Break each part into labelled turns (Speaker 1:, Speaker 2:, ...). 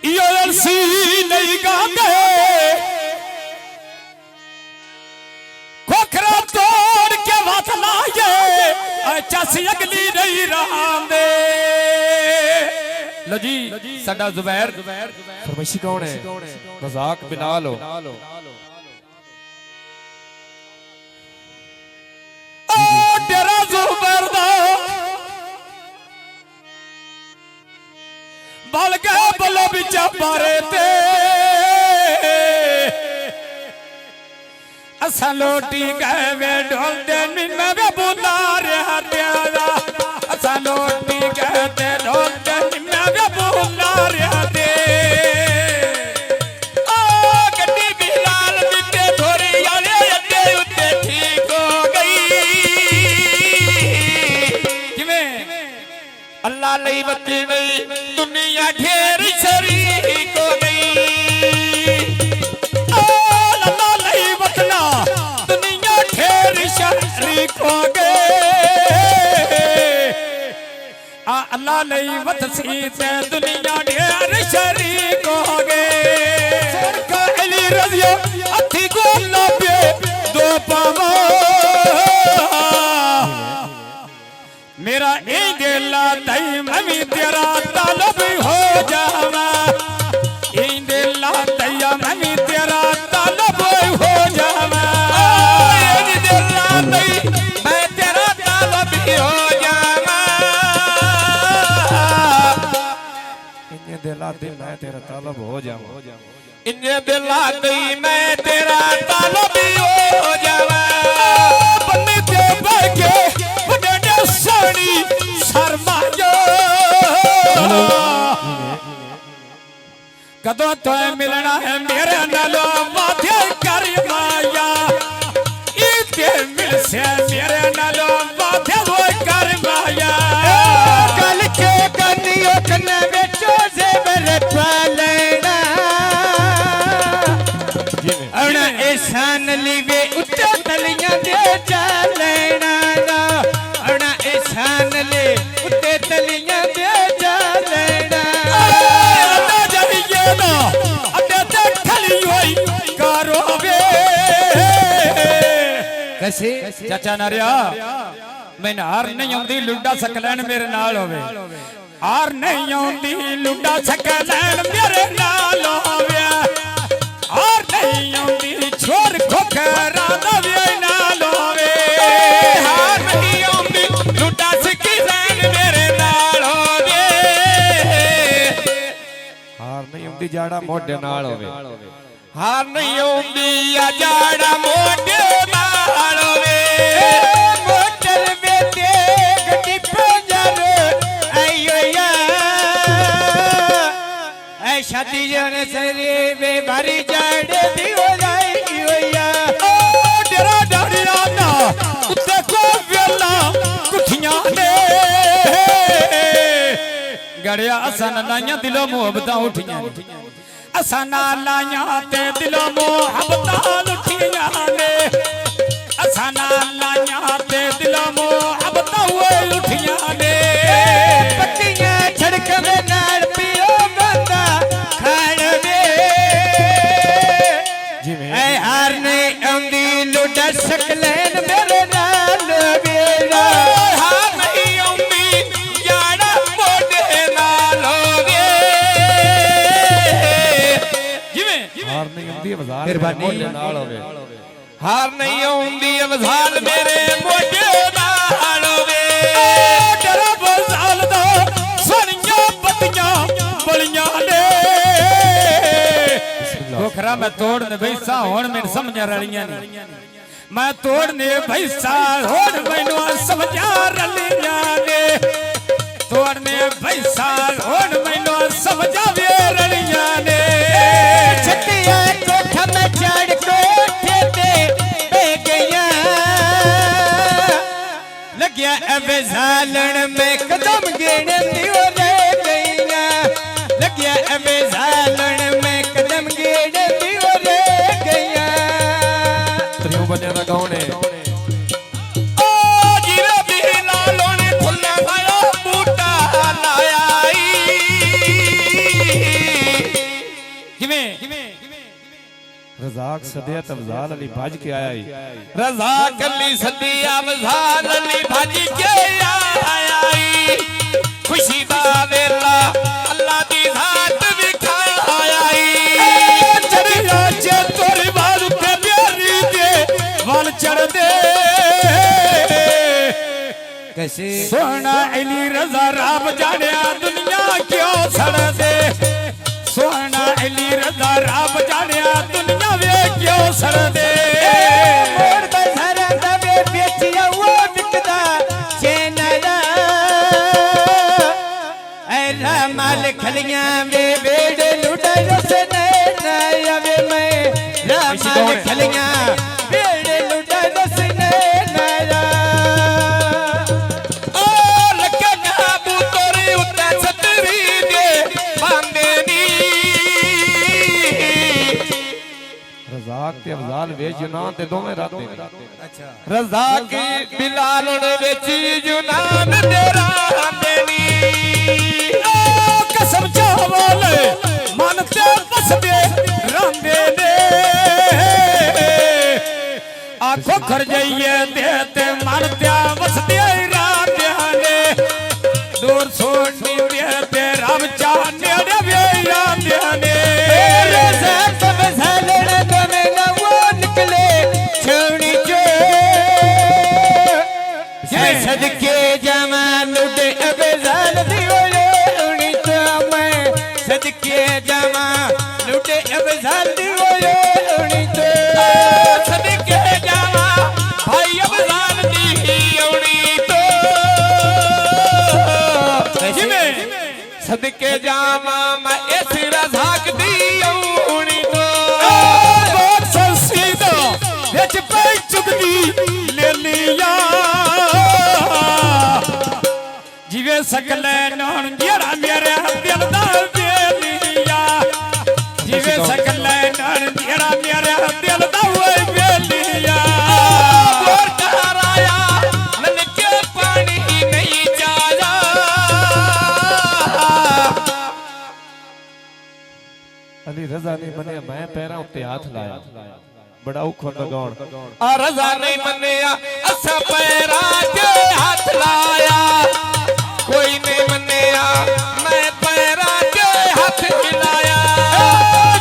Speaker 1: यो अलसी नहीं गांगे खोखरा तोड़ के बात लाए चसी अगली नहीं रांदे। लो जी साडा जुबैर फरमाइशी कौन है मजाक बिना लो तेरा जुबैर दा बल गए बलो बिचा बारे ते असा लोटी गए वे ढोल दे मैं वे बुला रहा तेरा असा लोटी गए ते ढोल दे मैं वे बुला रहा ते ओ गड्डी बिलाल बिते थोड़ी आले अड्डे उत्ते ठीक हो गई किवें अल्लाह लई बच्ची नहीं दुनिया ढेर शरीक हो गई अल्लाह लई बतना दुनिया ढेर शरीक हो गए अल्लाह लई बतसी ते दुनिया ढेर शरीक हो गए का अली रज़िया अथी को लबे दो पावा मेरा ए दिला तई ममी तेरा तालब हो जावा ए दिला तैया ममी तेरा तालब हो जावा ए दिला तई मैं तेरा तालब हो जावा इन दिला तई मैं तेरा तालब हो जावा इन दिला तई मैं तेरा तालब हो जावा बन्ने ते बैठे सड़ी शर्मायो कदों तो मिलना है मेरे नालो माथे कर माया इते मिल से मेरे नालो माथे वो कर माया कल के कनियो कने बेचो से मेरे पालेना अना एहसान लीवे उते तलियां दे चलेना एहसान ले उते तलियां दे जा लेना अड्डा जाइए ना अड्डे ते खली होई कारोवे कैसे चाचा नारिया मैं हार नहीं आउंदी लुड्डा सकलैन मेरे नाल होवे हार नहीं आउंदी लुड्डा सकलैन मेरे नाल होवे हार नहीं आउंदी छोर खोखरा दा वे नाल होवे हार नहीं आउंदी लुड्डा सकलैन मेरे नाल होवे हार नहीं आउंदी जाड़ा मोढे नाल होवे हार नहीं आउंदी जाड़ा मोढे नाल होवे मोटल बेटे गड्डी पंजर आयो या ऐ शादी जने सरे वे भारी जाड़े दी हो जाई होया ओ तेरा डाड़िया ना उत्ते को वेला कुठियां ने गड़िया असन लाइयां दिलों मोहब्बतां उठियां असन लाइयां ते दिलों मोहब्बतां उठियां ने असन लाइयां ते दिलों मोहब्बतां उठियां ने पट्टियां छड़क दे नाल पियो बंदा खाण वे जिवें ऐ हार नहीं आउंदी लुड्डा सकलैन मेरे नाल वेला हार नहीं आउंदी याड़ा मोढे नाल होवे जिवें हार नहीं आउंदी वज़ाल मेरे नाल होवे हार नहीं आउंदी वज़ाल मेरे मोढे नाल होवे तेरा वज़ाल दा सोनियां पत्तियां बलियां ने खोखरा मैं तोड़ने भैसा हुण मैनू समझा रलियां ने मैं तोड़ने भैसा हुण मैनू समझा रलियां ने तोड़ने भैसा हुण मैनू समझा वे रलियां ने छटिया कोठा में चढ़ कोठे ते बह गईयां लग्या अब झालण में कदम गिण दियो ले गईयां लग्या अब झालण में कदम गिण दियो ले गईयां त्रियों बने दा कौन है ओ जीवे भी लालों ने फुल्ला खाया बूटा लाया
Speaker 2: रज़ाक सदिया अफजाल अली भज के आया ही
Speaker 3: रज़ाक अली सदिया अफजाल अली भज के आया ही खुशी दा वेला अल्लाह दी जात विखाया ही
Speaker 1: चढ़िया चे तोरी बाल पे प्यारी दे वाल चढ़ दे
Speaker 3: कैसे
Speaker 1: सोना अली रजा राब जानिया दुनिया क्यों सड़ दे सोना अली रजा राब जानिया दुनिया वे क्यों सड़ दे
Speaker 3: मोर बसर दबे बेचिया वो बिकदा चैनला ऐला माल खलियां में बेड़े लुटा रसने नया वे मैं रामाल खलियां बेड़े लुटा रसने नया ओ लगे काबू तोरी उते सतरी दे बांदे नी
Speaker 2: रज़ाक ते अफजाल वे जुनान ते दोवें राते
Speaker 3: रज़ाक बिलाल ने बेची जुनान तेरा देनी
Speaker 1: कसम चावल मन ते बस दे रांदे ने आखो खर जाइए देते मन त्या बस दे रांदे ने दूर छोड़नी देते राम चाहने रे वे रांदे ने
Speaker 3: सदके जमा लुटे अबजाल दियोले उनी तो मैं सदके जमा लुटे अबजाल दियोले उनी तो सदके जमा भाई अबजाल दियोली तो सदके जमा मैं इस रज़ाक दियोली तो
Speaker 1: बहुत संसीदा विच पे चुगदी ले लिया जिवे सकले नान जेड़ा मेरे दिल दा बेलिया जिवे सकले नान जेड़ा मेरे दिल दा ओए बेलिया
Speaker 3: और कराया मन के पानी नहीं जाया
Speaker 2: अली रज़ा ने मने मैं पैरां उत्ते हाथ लाया बड़ा औखा लगाउण
Speaker 3: आ रज़ा नहीं मन्निया असा पैरां ते हाथ लाया कोई नहीं मन्निया मैं पैरां ते हाथ हिलाया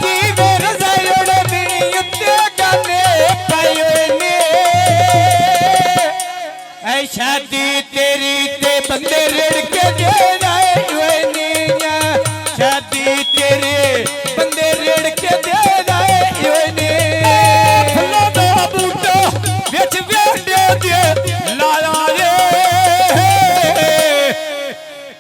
Speaker 3: जी वे रज़ा योड़े बिनी उत्ते गाने पायो ने ऐ शादी तेरी ते बंदे रेड़ के दे आए ने शादी तेरे बंदे रेड़ के दे आए ने
Speaker 1: फुल्ला दा बूटा विच वेंडे दे लाया रे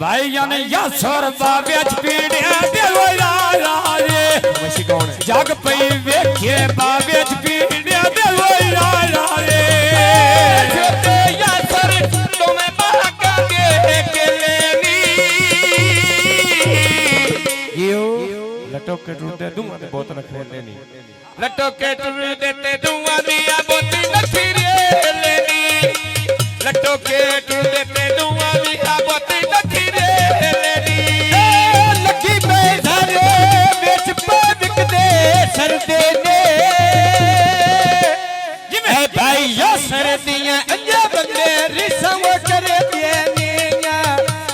Speaker 1: भाई जाने यासर बाबे च पीड़िया दे लाया रे
Speaker 2: मशी कौन है
Speaker 1: जग पई वेखे बाबे च पीड़िया दे लाया रे
Speaker 3: छोटे यासर तुम्हें भागा के लेनी यो
Speaker 2: लटो के टूटे दूंगा ते बोतल खेलने नहीं
Speaker 3: लटो के टूट देते धुआं दिया बोती नथी रे लेनी लटो के टूट देते धुआं दिया बोती नथी रे लेनी लगी पैसारे बेच पाविक दे सरदे ने जिਵੇਂ भाई यो सरदियां अंजा बंदे रिसां वो करे देनिया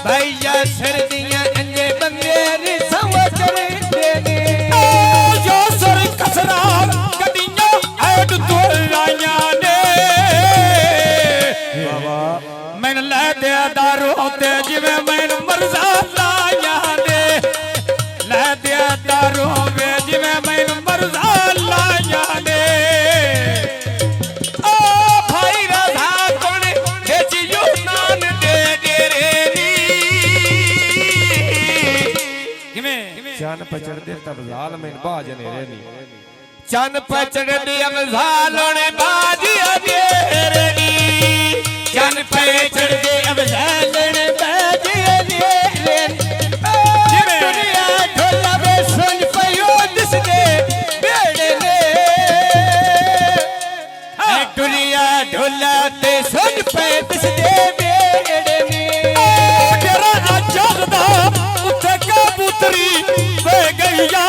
Speaker 3: भाई या सरदियां अंजे बंदे रिसां वो करे देने
Speaker 1: जो सर कसरा गड्डियां ऐड तो लाया ने मैन ले दे दारू ते जिਵੇਂ मैन मरजा लाया ने ले दे दारू वे जिਵੇਂ मैन मरजा लाया ने
Speaker 3: ओ भाई राधा कोण बेचियो नान दे डेरे नी
Speaker 2: चन पचड़ दे तबजाल में बाज नेरे नहीं
Speaker 3: चन पचड़ दे अमजाल ने बाजी अधेरे नी चन पचड़ दे अमजाल ने बाजी अधेरे दुनिया ढोला बे सुन पयो दिस दे बेड़े ने दुनिया ढोला ते सुन पे दिस दे बेड़े ने
Speaker 1: जरा जगदा उत्ते कबूतरी वे गईया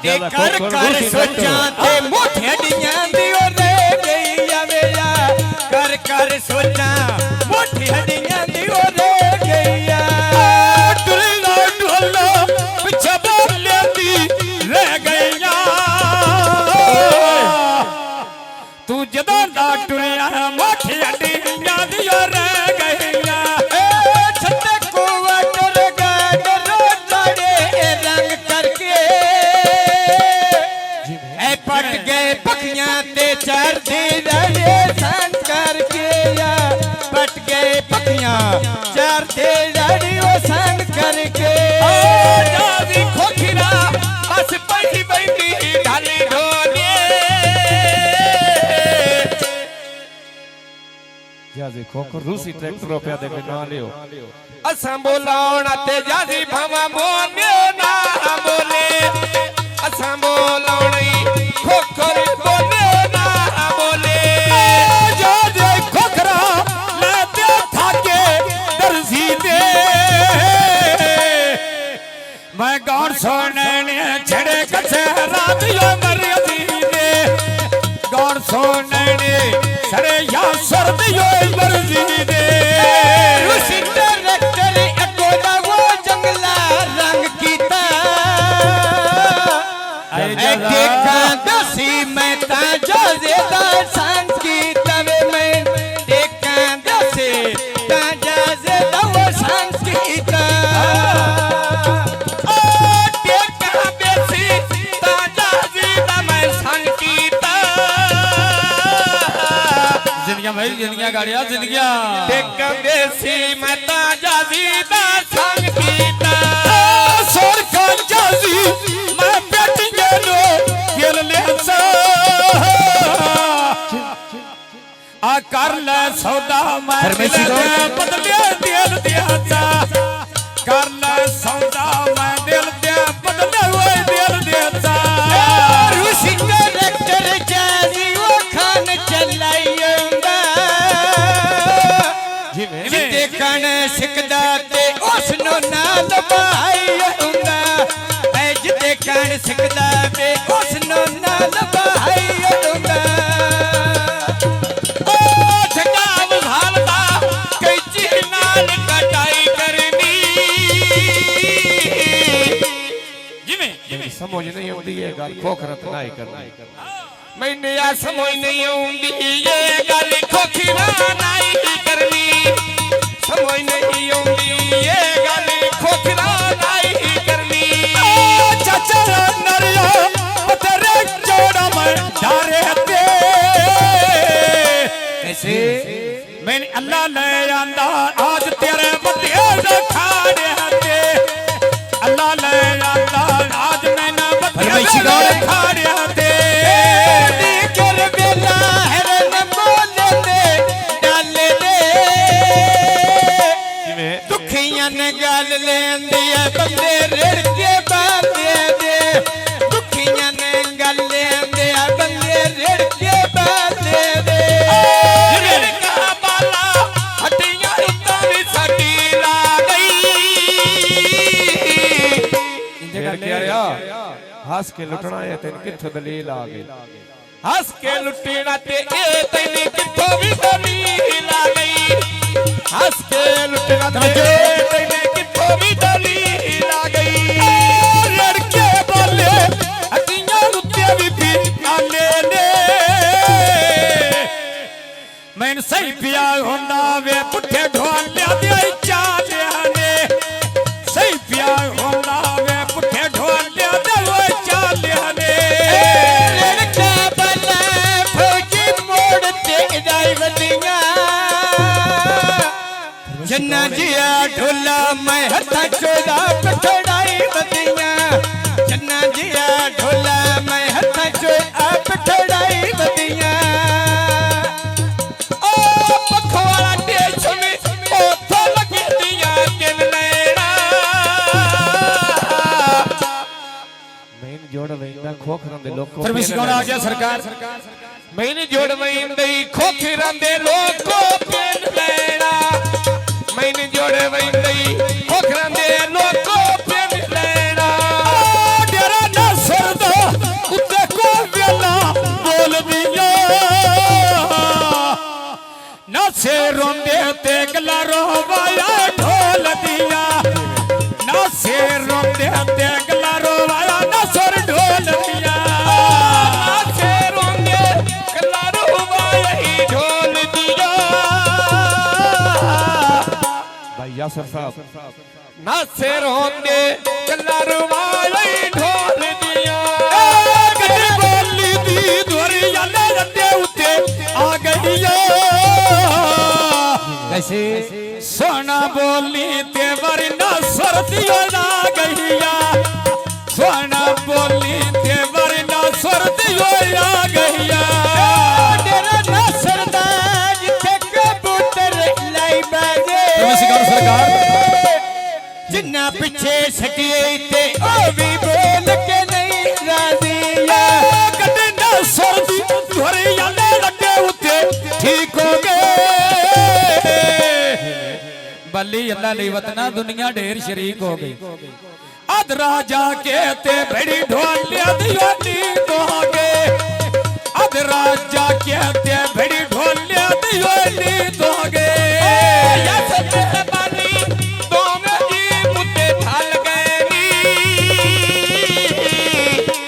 Speaker 3: ते कर कर सोचा ते मोठे हड्डियां दी ओ रह गई आ मेरा कर कर सोचा मोठे हड्डियां दी ओ रह गई आ
Speaker 1: डुल्ला डुल्ला पिछे बोले दी रह गईया तू जदों दा टुरिया मोठी हड्डियां दी रह गईया
Speaker 3: छत्ते कुआ डर गए रोड़े रंग करके ऐ पट गए पखियां ते चढ़ दे रहे सन करके या पट गए पखियां चढ़ दे रहे ओ सन करके जादी खोखिरा बस पही बैठी ढाली ढोले
Speaker 2: जाजी खोखर रूसी ट्रैक्टर पे दे के ना लियो
Speaker 3: असां बोलाउणा ते जादी भावा मोने ना बोले असां बोलाउणी खोखर बोले ना बोले
Speaker 1: जादे खोखरा लेते थाके दर्जी दे मैं गौर सोने छड़े कसे रात यो मरियदी दे गौर सोने छड़े या सर्द यो मर्जी दे
Speaker 3: रूसी ट्रैक्टर अकोला वो जंगला रंग कीता ऐ देखा दसी मैं ता जाजे दा संग कीता वे मैं देखा दसी ता जाजे दा वो संग कीता ओ देखा बेसी ता जाजे दा मैं संग कीता
Speaker 1: जिंदगियां भाई जिंदगियां गाड़ियां जिंदगियां
Speaker 3: देखा बेसी मैं ता जाजे दा संग कीता
Speaker 1: सोर का जाजी मैं बेटिंगे नो खेल ले सा आ कर ले सौदा मैं बदले दिल दिया सा कर ले सौदा मैं दिल दे बदले हुए दिल दिया सा
Speaker 3: रूसी ट्रैक्टर जाजी वो खान चलाईंदा जिते कण सिकदा ते उसनो नाल बहाईंदा ऐ जिते कण सिकदा ते उसनो नाल बहाईंदा ओ छकाव हालदा कैची नाल कटाई करनी
Speaker 1: जिਵੇਂ
Speaker 2: समझ नहीं आती है गल खोखरत ना ही करनी
Speaker 3: मैंने आ समझ नहीं आउंदी ये गल खोखिरा नहीं करनी समझ नहीं आउंदी ये गल खोखिरा नहीं करनी
Speaker 1: चाचा नरिया तेरे जोड़ा मैं डारे ते
Speaker 3: कैसे
Speaker 1: मैंने अल्लाह ले आंदा आज तेरे बतिया दे खाड़े ते अल्लाह ले आंदा आज मैंने बतिया दे खाड़े ते
Speaker 3: कर बेला हरन बोले दे डाले दे दुखियां ने गल लेंदी है बंदे रेड़ के बांधे दे दुखियां ने गल लेंदे है बंदे रेड़ के बांधे दे रेड़ का बाला हड्डियां रुत्तां भी साडी ला गई
Speaker 2: हस के लुटना है तेन किथों दलील आ गई
Speaker 3: हस के लुटना ते ए तैने किथों भी दलील आ गई हस के लुटना ते तैने किथों भी दलील आ गई
Speaker 1: लड़के बोले हड्डियां रुत्ते भी नाले ने मैंने सही पिया होंदा वे पुठे ढोलिया दे चालिया ने सही पिया होंदा वे पुठे ढोलिया दे चालिया ने
Speaker 3: लड़का बला फौजी मोड़ ते जाई वदियां जन्ना जिया ढोला मैं हथा चोदा पछड़ाई वदियां जन्ना जिया ढोला मैं हथा चोदा पछड़ाई वदियां ओ पखवाड़ा टेशन ओ तो लगे दिया किन लेना
Speaker 2: मैन जोड़ वैंदा खोखरन दे लोको
Speaker 1: परमेश्वर कौन आ गया सरकार
Speaker 3: मैंने जोड़ वैंदई खोखरन दे लोको पेन लेना मैंने जोड़ वैंदई खोखरन दे लोको पेन लेना
Speaker 1: डेरा ना सरदा नासे रोंदे ते गला रोवाया ना सुर ढोलिया
Speaker 3: नाचे रोंदे गला रोवाया ढोल दिया
Speaker 2: भाई यासर साहब
Speaker 3: नाचे रोंदे गला रोवाया ढोल दिया
Speaker 1: गड्डी बोली दी धोरिया ले रंदे उते आ गईया
Speaker 2: कैसे
Speaker 1: सोना बोली ते वरना सरदियो ना गईया सोना बोली ते वरना सरदियो ना गईया
Speaker 3: तेरा ना सरदार जिथे कबूतर लाई बाजे
Speaker 1: नमस्कार सरकार
Speaker 3: जिन्ना पीछे सटिए ते ओ भी बोल के नहीं राजी
Speaker 1: गड्डी ना सरदी धोरिया ले रंदे उते ठीक हो गए बल्ली अल्लाह ली वतना दुनिया ढेर शरीक हो गई अद राजा के ते बड़ी ढोलिया दियोनी दोगे अद राजा के ते बड़ी ढोलिया दियोनी दोगे
Speaker 3: या सच्चे बानी दोनों जी मुद्दे ढल गए नी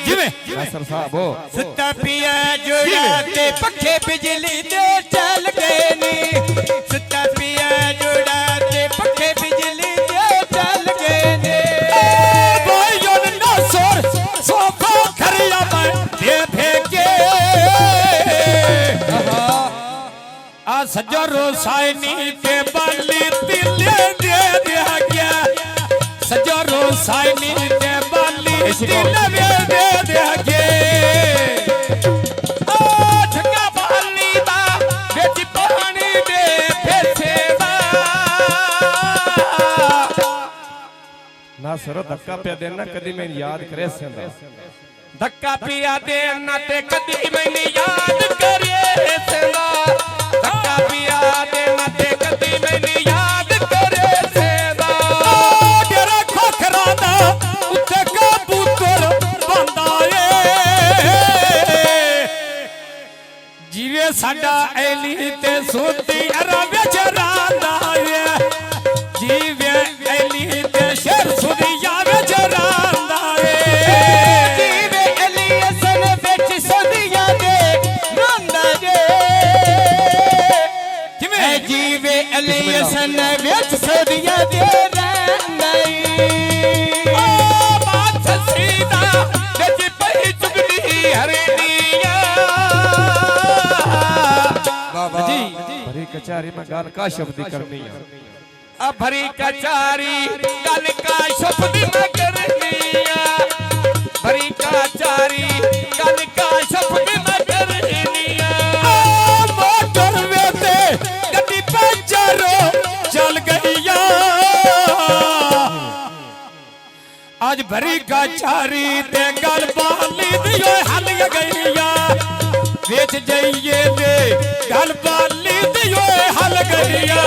Speaker 1: जिवे
Speaker 2: यासर साहब हो
Speaker 3: सत्ता पिया जोड़ा ते पखे बिजली दे चल गए नी सत्ता पिया जोड़ा ते पखे बिजली दे चल गए नी
Speaker 1: बोयोन ना सोर सोफा खरिया मैं दे फेंके आ सजरो साइनी ते बाली तिले दे दिया गया सजरो साइनी ते बाली तिले दे दिया गया
Speaker 3: ओ ठगा बाली दा बेच पानी दे फेसे
Speaker 2: ना सर धक्का पे देना कदी मैं याद करे सेंदा
Speaker 3: धक्का पिया दे ना ते कदी मैंने याद करे सेंदा धक्का पिया दे ना ते कदी मैंने याद करे सेंदा
Speaker 1: तेरा खोखरा दा उत्ते कबूतर बंदा ए जीवे साडा ऐली ते सोती अरा विच रांदा ए जीवे ऐली ते शेर सुदिया विच रांदा ए
Speaker 3: जीवे अली हसन विच सदियां दे रंदा जे
Speaker 1: किवें
Speaker 3: जीवे अली हसन विच सदियां दे रंदा ओ बात सीधा विच पई चुगली हरनिया
Speaker 1: जी
Speaker 2: भरी कचहरी में गाल का शब्द करनी है
Speaker 3: भरी कचारी गल का शब्द न करनिया भरी कचारी गल का शब्द न करनिया
Speaker 1: मोटर वे ते गड्डी पंचरो चल गईया आज भरी कचारी ते गल बाली दियो हल गईया बेच जाइए दे गल बाली दियो हल गईया